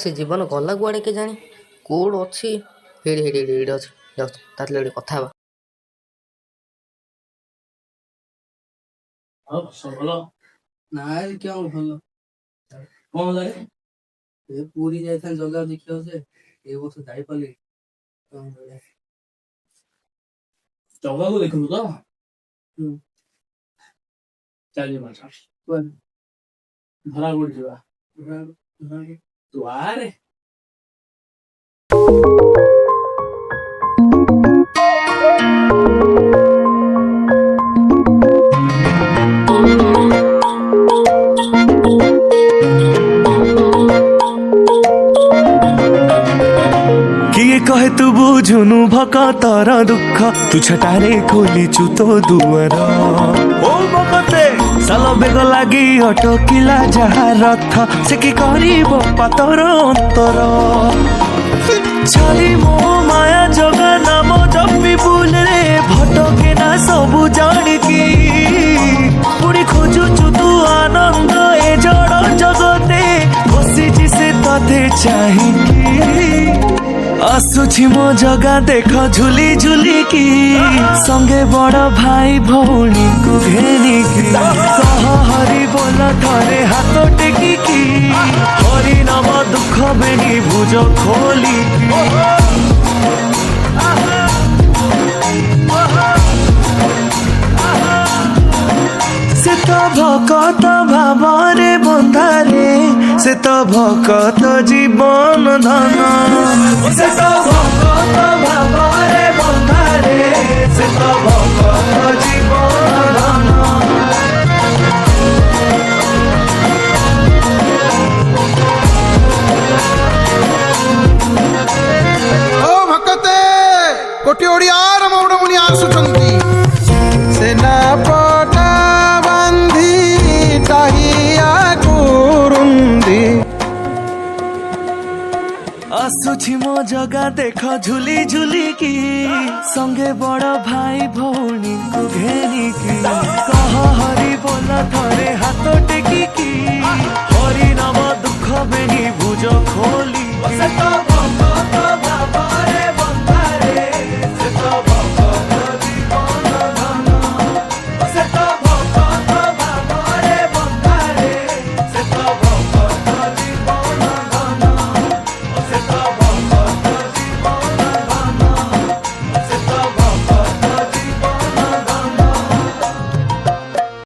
ସେ ଜୀବନ ଗଲା କୁଆଡ଼େ କେଜାଣି, କୋଉଠି ଅଛି? ହେଇଠି ଅଛି, ଯାଉଛି ତା ଥିଲେ କଥା ହେବା। ଆଉ ସବୁ ଭଲ? ନାଇଁ क्या ଭଲ କଣ ହେଲା ରେ? ଏ ପୁରୀ ଯାଇଥାନ୍ତି ଜଗା ଦେଖିବାକୁ ଯେ ଏ ବର୍ଷ ଯାଇପାରିଲି କଣ କରିବା। ଜଗାକୁ ଦେଖିବୁ ତ? ହୁଁ। ଚାଲ ଯିବା ଚାଲ। କୁଆଡେ? ଧରା କୋଉଠି ଯିବା? ଧରାକୁ ତୁ ଆରେ किए कहे तू बुझुनु भकतर दुख तू छटारे खोलिचु तो दुआर ओ भकते साल बेग लागी अटकिला जहा रथ से कि करिब पातर अंतर छाली मो माया जगा नाम जपी बुले भटके ना सबु जानिकी पुणी खोजुचु तू आनंद ए जड़ जगते बसिची से तते चाहिकी आसुछि मो जगा देख झुली झुली की संगे बड़ भाई भौणी को घेनी की कह हरि बोल थरे हाथ टेकी की हरि नाम दुख बेनी भुज खोली से तो भकत भावरे बंधारे से तो भकत जीवन धन से तो भकत भावरे बंधारे से तो भकत जीवन धन ओ भक्ते कोटी ओडियार मौड़ मुनि आसुचंती सेना पटा बांधी टाहिया कुरुंदी आसुछि मो जगा देख झुली झुली की संगे बड़ भाई भौणी को घेनी की कह हरि बोल थरे हाथ टेकी की